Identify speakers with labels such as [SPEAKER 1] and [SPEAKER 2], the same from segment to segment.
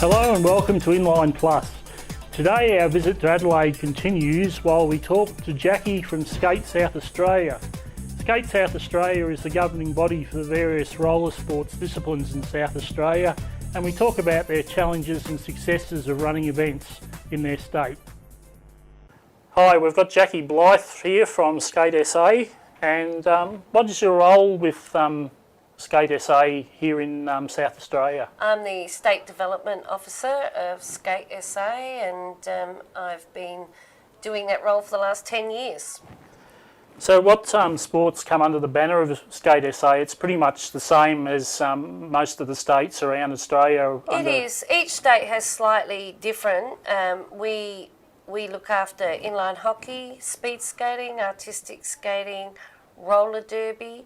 [SPEAKER 1] Hello and welcome to Inline Plus. Today our visit to Adelaide continues while we talk to Jackie from Skate South Australia. Skate South Australia is the governing body for the various roller sports disciplines in South Australia, and we talk about their challenges and successes of running events in their state. Hi, we've got Jackie Blyth here from Skate SA, and what is your role with Skate SA here in South Australia?
[SPEAKER 2] I'm the State Development Officer of Skate SA, and I've been doing that role for the last 10 years.
[SPEAKER 1] So what sports come under the banner of Skate SA? It's pretty much the same as most of the states around Australia.
[SPEAKER 2] It is. Each state has slightly different. We look after inline hockey, speed skating, artistic skating, roller derby.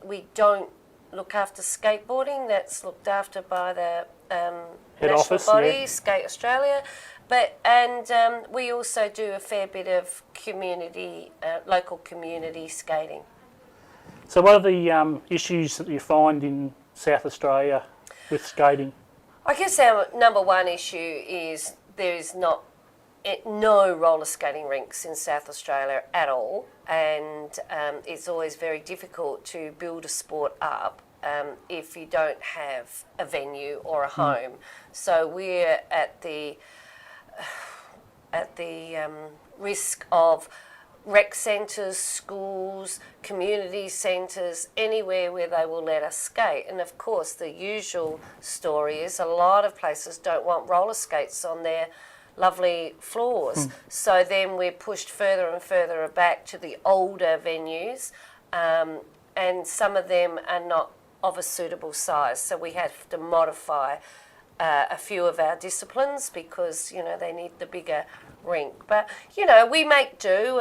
[SPEAKER 2] We don't look after skateboarding. That's looked after by the national body, Skate Australia. And we also do a fair bit of community, local community skating.
[SPEAKER 1] So what are the issues that you find in South Australia with skating?
[SPEAKER 2] I guess our number one issue is there is no roller skating rinks in South Australia at all, and it's always very difficult to build a sport up if you don't have a venue or a home. So we're at the risk of rec centres, schools, community centres, anywhere where they will let us skate. And of course the usual story is a lot of places don't want roller skates on their lovely floors. So then we're pushed further and further back to the older venues, and some of them are not of a suitable size. So we have to modify a few of our disciplines because, you know, they need the bigger rink. But, you know, we make do,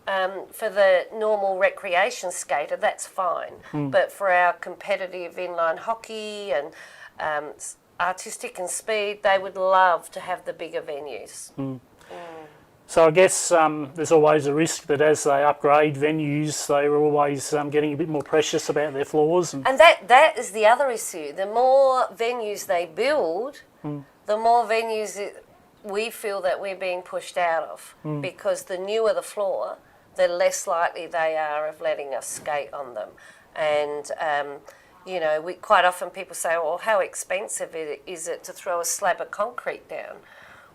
[SPEAKER 2] and for the normal recreation skater, that's fine. But for our competitive inline hockey and artistic and speed, they would love to have the bigger venues. So
[SPEAKER 1] I guess there's always a risk that as they upgrade venues, they're always getting a bit more precious about their floors. And
[SPEAKER 2] that is the other issue. The more venues they build, the more venues we feel that we're being pushed out of, because the newer the floor, the less likely they are of letting us skate on them. And you know, quite often people say, well, how expensive is it to throw a slab of concrete down?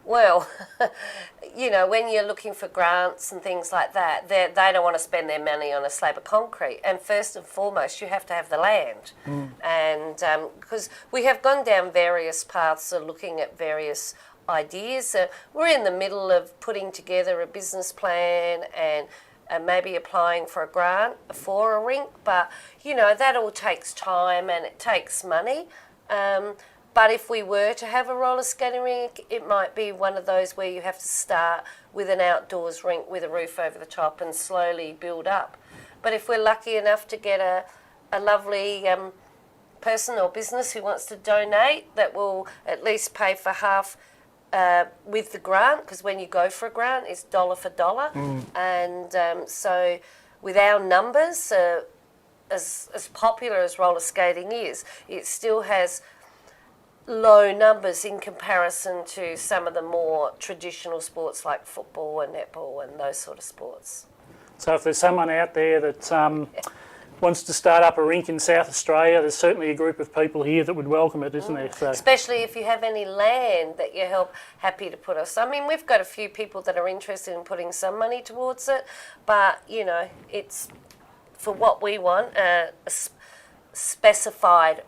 [SPEAKER 2] Well, you know, when you're looking for grants and things like that, they don't want to spend their money on a slab of concrete. And first and foremost, you have to have the land. And because we have gone down various paths of looking at various ideas. We're in the middle of putting together a business plan and maybe applying for a grant for a rink, but you know, that all takes time and it takes money. But if we were to have a roller skating rink, it might be one of those where you have to start with an outdoors rink with a roof over the top and slowly build up. But if we're lucky enough to get a lovely person or business who wants to donate, that will at least pay for half with the grant, because when you go for a grant, it's dollar for dollar. And so with our numbers, as popular as roller skating is, it still has low numbers in comparison to some of the more traditional sports like football and netball and those sort of sports.
[SPEAKER 1] So if there's someone out there that wants to start up a rink in South Australia, there's certainly a group of people here that would welcome it, isn't there? So,
[SPEAKER 2] especially if you have any land that you're happy to put us. I mean, we've got a few people that are interested in putting some money towards it, but, you know, it's for what we want, a specified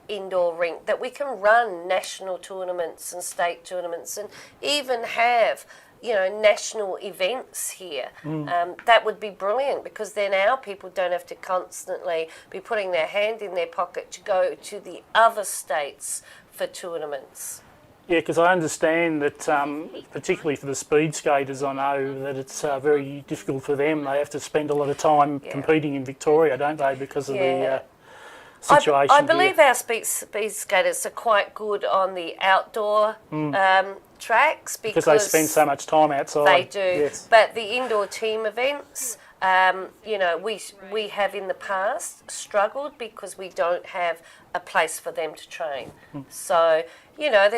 [SPEAKER 2] indoor rink that we can run national tournaments and state tournaments and even have, you know, national events here. That would be brilliant, because then our people don't have to constantly be putting their hand in their pocket to go to the other states for tournaments.
[SPEAKER 1] Yeah, because I understand that, particularly for the speed skaters, I know that it's very difficult for them. They have to spend a lot of time competing in Victoria, don't they, because of the situation.
[SPEAKER 2] I believe our speed skaters are quite good on the outdoor tracks because
[SPEAKER 1] they spend so much time outside.
[SPEAKER 2] They do,
[SPEAKER 1] yes.
[SPEAKER 2] But the indoor team events, you know, we have in the past struggled because we don't have a place for them to train. So, you know,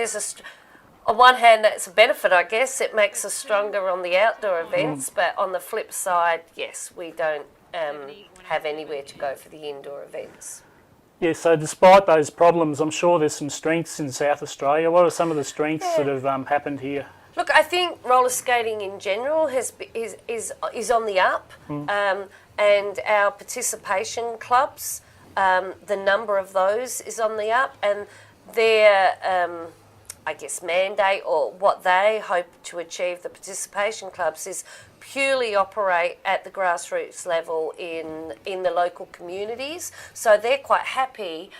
[SPEAKER 2] on one hand, that's a benefit, I guess. It makes us stronger on the outdoor events, but on the flip side, yes, we don't have anywhere to go for the indoor events.
[SPEAKER 1] Yeah, so despite those problems, I'm sure there's some strengths in South Australia. What are some of the strengths that have happened here?
[SPEAKER 2] Look, I think roller skating in general is on the up, and our participation clubs, the number of those is on the up, and their I guess mandate, or what they hope to achieve, the participation clubs, is purely operate at the grassroots level in the local communities. So they're quite happy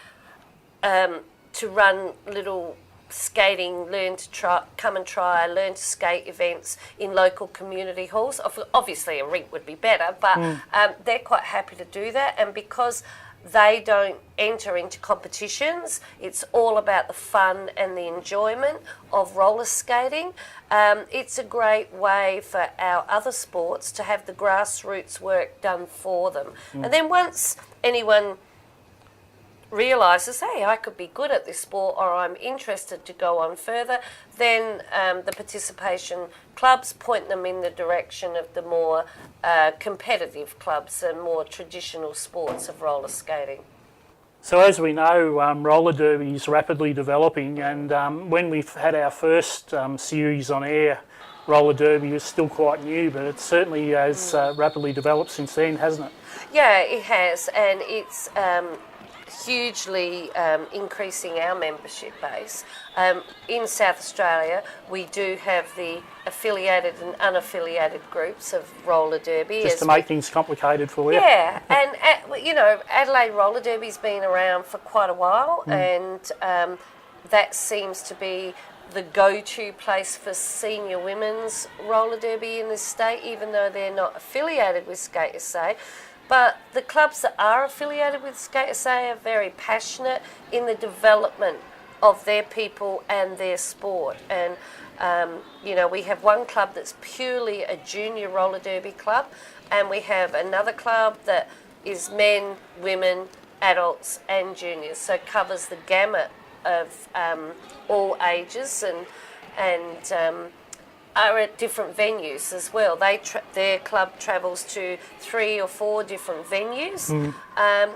[SPEAKER 2] to run little skating, learn to skate events in local community halls. Obviously a rink would be better, but they're quite happy to do that, and because they don't enter into competitions, it's all about the fun and the enjoyment of roller skating. It's a great way for our other sports to have the grassroots work done for them. And then once anyone realises, hey, I could be good at this sport, or I'm interested to go on further, then the participation clubs point them in the direction of the more competitive clubs and more traditional sports of roller skating.
[SPEAKER 1] So as we know, roller derby is rapidly developing, and when we've had our first series on air, roller derby is still quite new, but it certainly has rapidly developed since then, hasn't it?
[SPEAKER 2] Yeah, it has, and it's hugely increasing our membership base. In South Australia, we do have the affiliated and unaffiliated groups of roller derby.
[SPEAKER 1] Just to make things complicated for you.
[SPEAKER 2] Yeah, and you know, Adelaide roller derby's been around for quite a while, and that seems to be the go-to place for senior women's roller derby in this state, even though they're not affiliated with Skate SA. But the clubs that are affiliated with Skate SA are very passionate in the development of their people and their sport. And, you know, we have one club that's purely a junior roller derby club, and we have another club that is men, women, adults and juniors, so covers the gamut of all ages, and are at different venues as well. Their club travels to 3 or 4 different venues,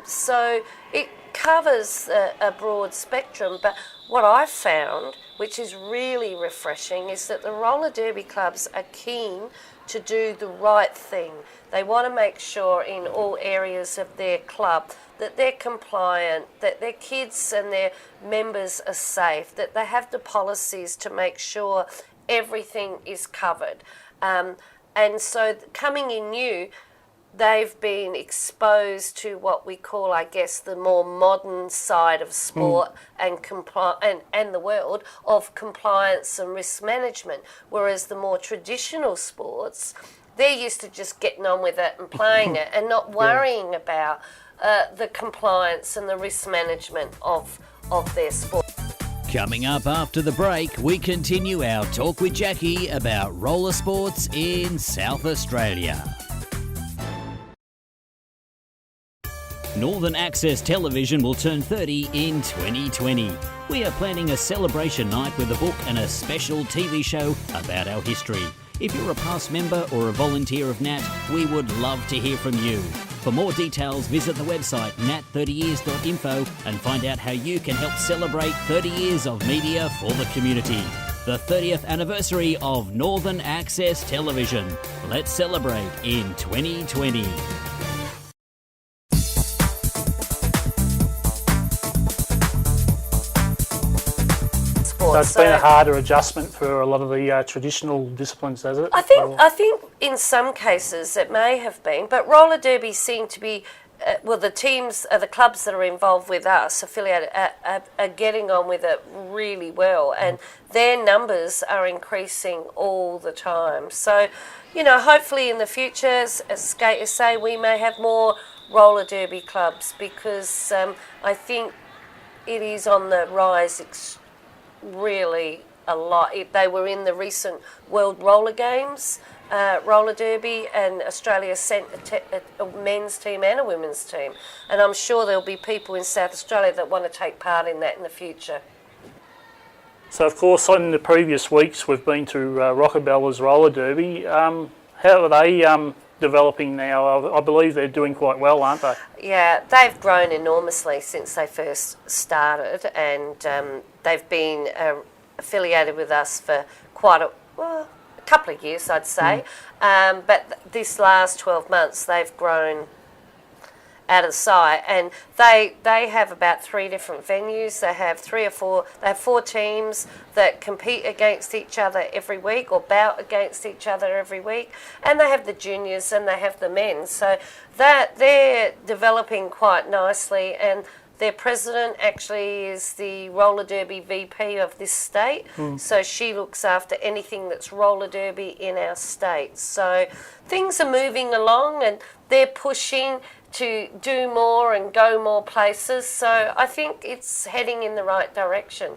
[SPEAKER 2] so it covers a broad spectrum. But what I've found, which is really refreshing, is that the roller derby clubs are keen to do the right thing. They want to make sure in all areas of their club that they're compliant, that their kids and their members are safe, that they have the policies to make sure everything is covered. And so coming in new, they've been exposed to what we call, I guess, the more modern side of sport and the world of compliance and risk management, whereas the more traditional sports, they're used to just getting on with it and playing it and not worrying about the compliance and the risk management of their sport.
[SPEAKER 3] Coming up after the break, we continue our talk with Jackie about roller sports in South Australia. Northern Access Television will turn 30 in 2020. We are planning a celebration night with a book and a special TV show about our history. If you're a past member or a volunteer of NAT, we would love to hear from you. For more details, visit the website nat30years.info and find out how you can help celebrate 30 years of media for the community. The 30th anniversary of Northern Access Television. Let's celebrate in 2020.
[SPEAKER 1] So it's been a harder adjustment for a lot of the traditional disciplines, has it?
[SPEAKER 2] I think in some cases it may have been, but roller derby seem to be, the clubs that are involved with us, affiliated, are getting on with it really well, and their numbers are increasing all the time. So, you know, hopefully in the future, as Skate SA, we may have more roller derby clubs, because I think it is on the rise really a lot. They were in the recent World Roller Games, roller derby, and Australia sent a men's team and a women's team, and I'm sure there'll be people in South Australia that want to take part in that in the future.
[SPEAKER 1] So, of course, in the previous weeks, we've been to Rockabella's roller derby. How are they developing now? I believe they're doing quite well, aren't they?
[SPEAKER 2] Yeah, they've grown enormously since they first started, and they've been affiliated with us for quite a couple of years, I'd say. But this last 12 months, they've grown out of sight, and they have about 3 different venues. They have 4 teams that compete against each other every week, or bout against each other every week, and they have the juniors and they have the men, so that they're developing quite nicely. And their president actually is the roller derby VP of this state, so she looks after anything that's roller derby in our state. So things are moving along, and they're pushing to do more and go more places. So I think it's heading in the right direction.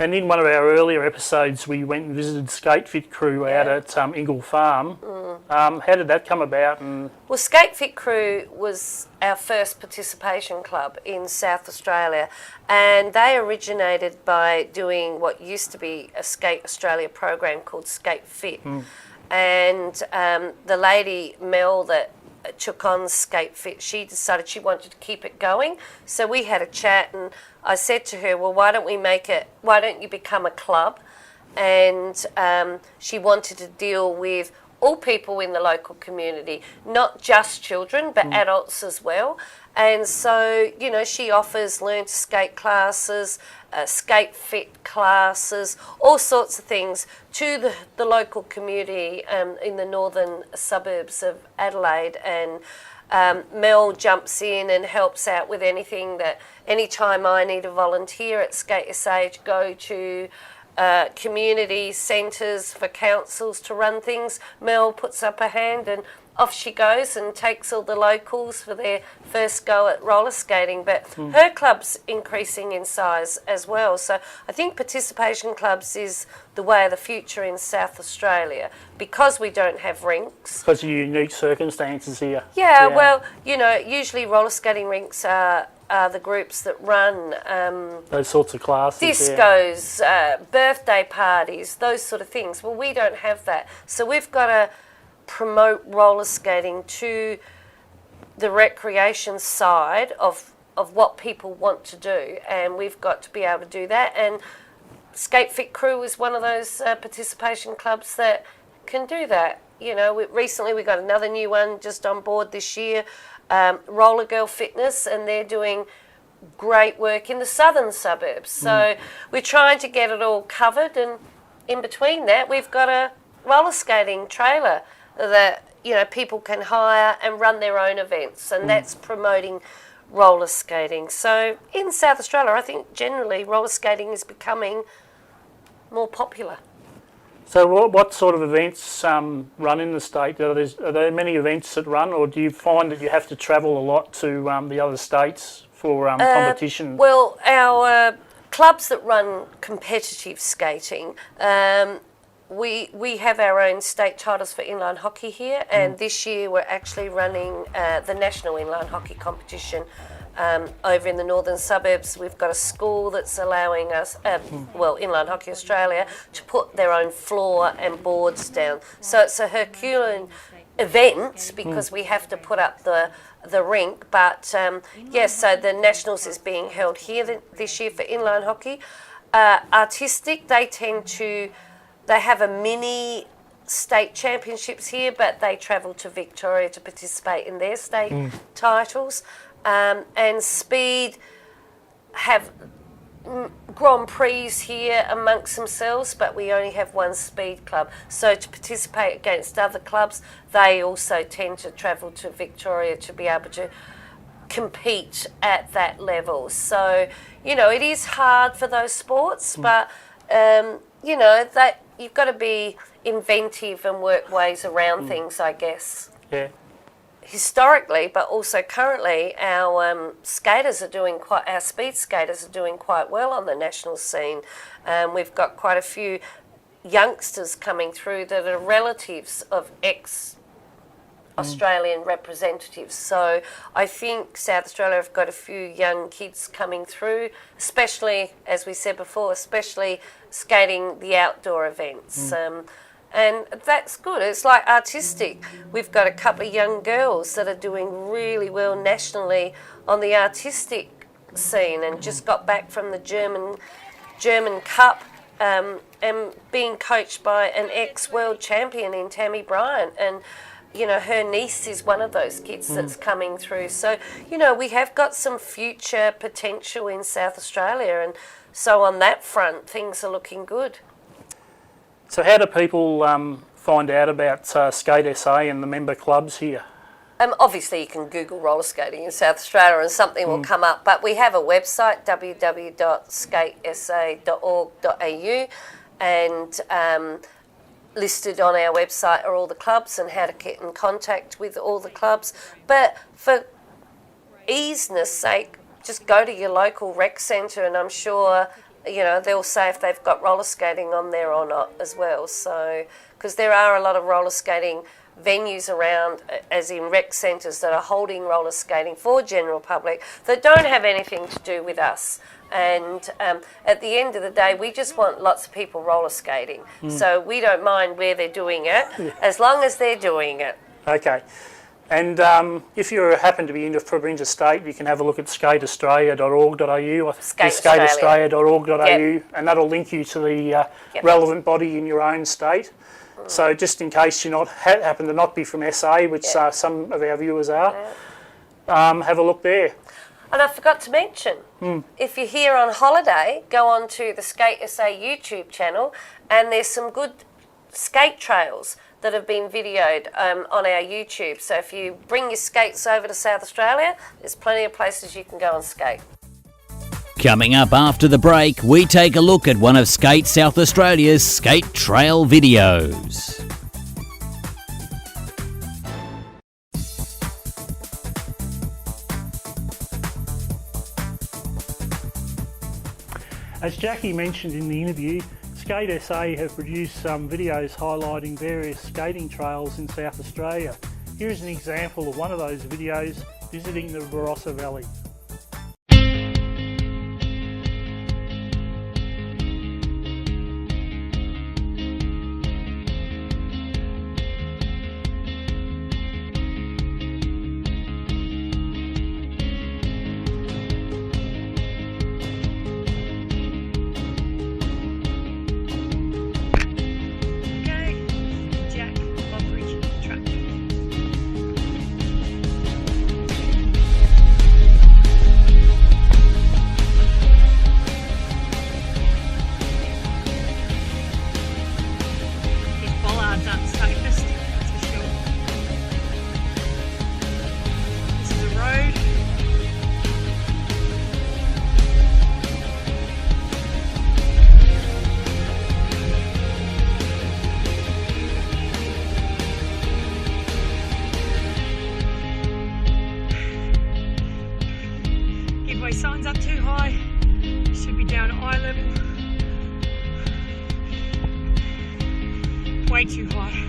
[SPEAKER 1] And in one of our earlier episodes, we went and visited Skate Fit Crew out at Ingle Farm. How did that come about?
[SPEAKER 2] Well, Skate Fit Crew was our first participation club in South Australia, and they originated by doing what used to be a Skate Australia program called Skate Fit. And the lady, Mel, that took on Skate Fit, she decided she wanted to keep it going. So we had a chat, and I said to her, well, why don't you become a club? And she wanted to deal with all people in the local community, not just children, but adults as well. And so, you know, she offers learn to skate classes, skate fit classes, all sorts of things to the local community in the northern suburbs of Adelaide. And Mel jumps in and helps out with anything that, anytime I need a volunteer at Skate SA to go to community centres for councils to run things, Mel puts up her hand and off she goes and takes all the locals for their first go at roller skating. But her club's increasing in size as well. So I think participation clubs is the way of the future in South Australia, because we don't have rinks.
[SPEAKER 1] Because of unique circumstances here.
[SPEAKER 2] Yeah, well, you know, usually roller skating rinks are the groups that run
[SPEAKER 1] those sorts of classes,
[SPEAKER 2] discos, birthday parties, those sort of things. Well, we don't have that. So we've got to promote roller skating to the recreation side of what people want to do, and we've got to be able to do that. And Skate Fit Crew is one of those participation clubs that can do that. You know, recently we got another new one just on board this year, Roller Girl Fitness, and they're doing great work in the southern suburbs. So we're trying to get it all covered, and in between that we've got a roller skating trailer that, you know, people can hire and run their own events, and that's promoting roller skating. So in South Australia, I think generally roller skating is becoming more popular.
[SPEAKER 1] So what sort of events run in the state? Are there many events that run, or do you find that you have to travel a lot to the other states for competition?
[SPEAKER 2] Well, our clubs that run competitive skating, we have our own state titles for inline hockey here, and this year we're actually running the national inline hockey competition over in the northern suburbs. We've got a school that's allowing us, Inline Hockey Australia, to put their own floor and boards down. So it's a Herculean event because we have to put up the rink. But yes, so the nationals is being held here this year for inline hockey. Artistic, they have a mini state championships here, but they travel to Victoria to participate in their state titles. And speed have Grand Prix here amongst themselves, but we only have one speed club. So to participate against other clubs, they also tend to travel to Victoria to be able to compete at that level. So, you know, it is hard for those sports, but, you know, that you've got to be inventive and work ways around things, I guess.
[SPEAKER 1] Yeah.
[SPEAKER 2] Historically, but also currently, our skaters are doing our speed skaters are doing quite well on the national scene. We've got quite a few youngsters coming through that are relatives of ex-Australian representatives. So I think South Australia have got a few young kids coming through, especially, as we said before, especially skating the outdoor events. And that's good. It's like artistic. We've got a couple of young girls that are doing really well nationally on the artistic scene, and just got back from the German Cup, and being coached by an ex-world champion in Tammy Bryant. And you know, her niece is one of those kids that's coming through. So, you know, we have got some future potential in South Australia, and so on that front, things are looking good.
[SPEAKER 1] So how do people find out about Skate SA and the member clubs here?
[SPEAKER 2] Obviously, you can Google roller skating in South Australia and something will come up, but we have a website, www.skatesa.org.au, and listed on our website are all the clubs and how to get in contact with all the clubs. But for easiness sake, just go to your local rec centre, and I'm sure, you know, they'll say if they've got roller skating on there or not as well. So, because there are a lot of roller skating venues around, as in rec centres, that are holding roller skating for general public that don't have anything to do with us. And at the end of the day, we just want lots of people roller skating. So we don't mind where they're doing it, as long as they're doing it.
[SPEAKER 1] Okay. And if you happen to be interstate, you can have a look at skateaustralia.org.au or skateaustralia.org.au, and that'll link you to the relevant body in your own state. So just in case you happen to not be from SA, which some of our viewers are, have a look there.
[SPEAKER 2] And I forgot to mention, if you're here on holiday, go on to the Skate SA YouTube channel, and there's some good skate trails that have been videoed on our YouTube. So if you bring your skates over to South Australia, there's plenty of places you can go and skate.
[SPEAKER 3] Coming up after the break, we take a look at one of Skate South Australia's skate trail videos.
[SPEAKER 1] As Jackie mentioned in the interview, Skate SA have produced some videos highlighting various skating trails in South Australia. Here is an example of one of those videos visiting the Barossa Valley.
[SPEAKER 4] Signs up too high, should be down at eye level. Way too high.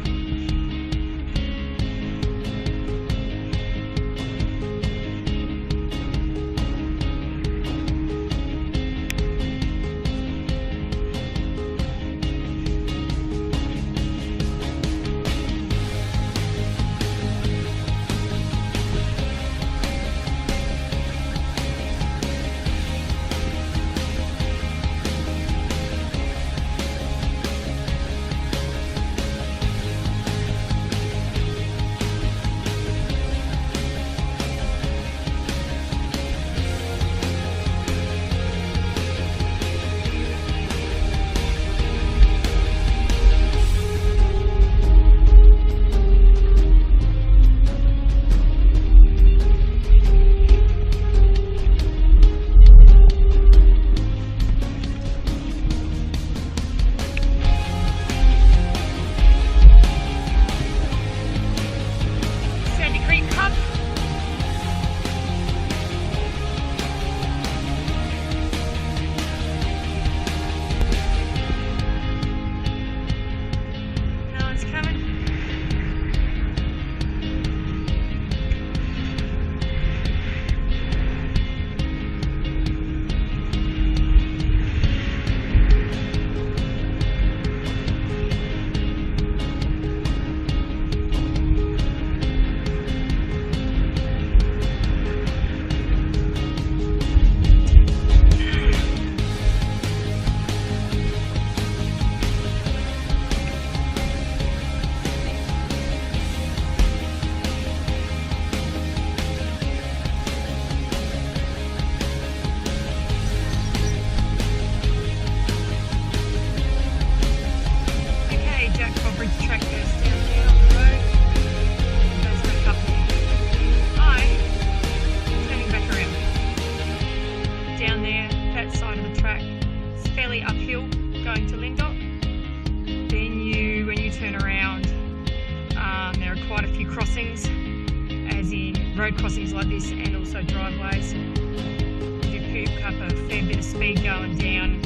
[SPEAKER 4] crossings, as in road crossings like this and also driveways. You pick up a fair bit of speed going down.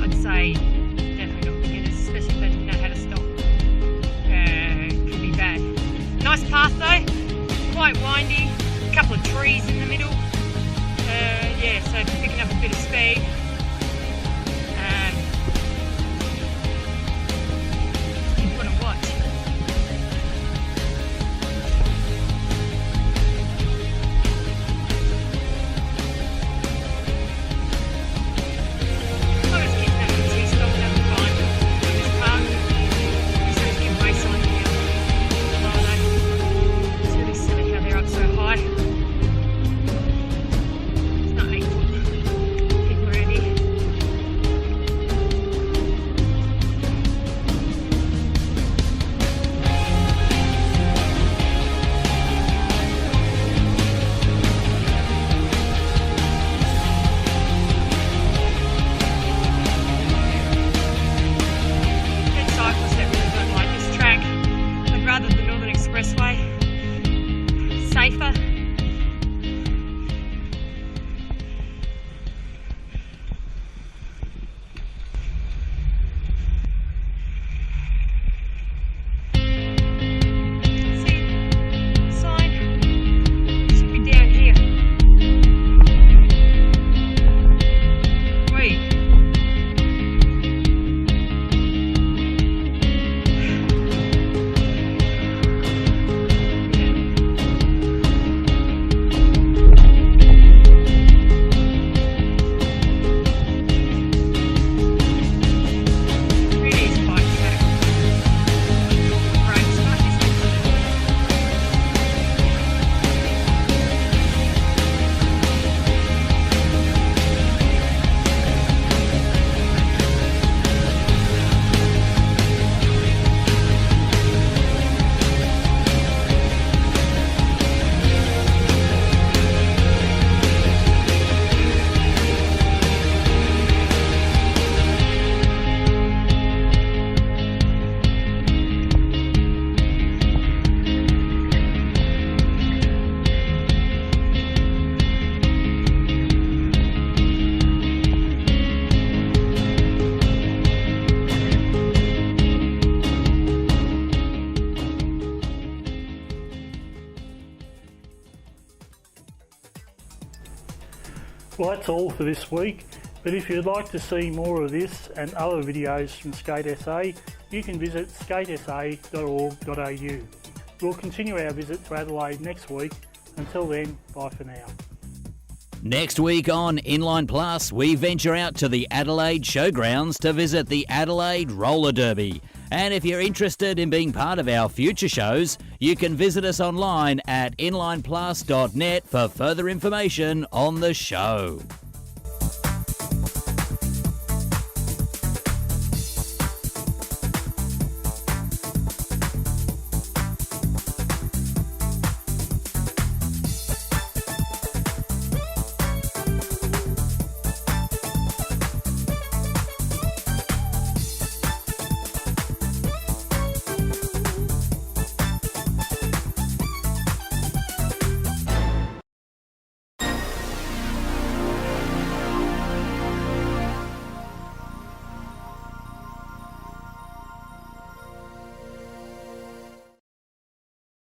[SPEAKER 4] I'd say definitely not beginners, especially if they didn't know how to stop. Could be bad. Nice path though, quite windy, a couple of trees in the middle. Yeah, so if you're picking up a bit of speed, you'd want to watch. I was getting that for 2 stops, that was fine. This park, so it's getting wayside now. Oh no, it's really silly how they're up so high. It's not 8 foot. People around here. There's cyclists that really don't like this track. They'd rather the Northern Expressway. Safer. See, sign should be down here. Wait. Really is a bike track. Right, it's not this
[SPEAKER 1] Well, that's all for this week, but if you'd like to see more of this and other videos from Skate SA, you can visit skatesa.org.au. We'll continue our visit to Adelaide next week. Until then, bye for now.
[SPEAKER 3] Next week on Inline Plus, we venture out to the Adelaide Showgrounds to visit the Adelaide Roller Derby. And if you're interested in being part of our future shows, you can visit us online at inlineplus.net for further information on the show.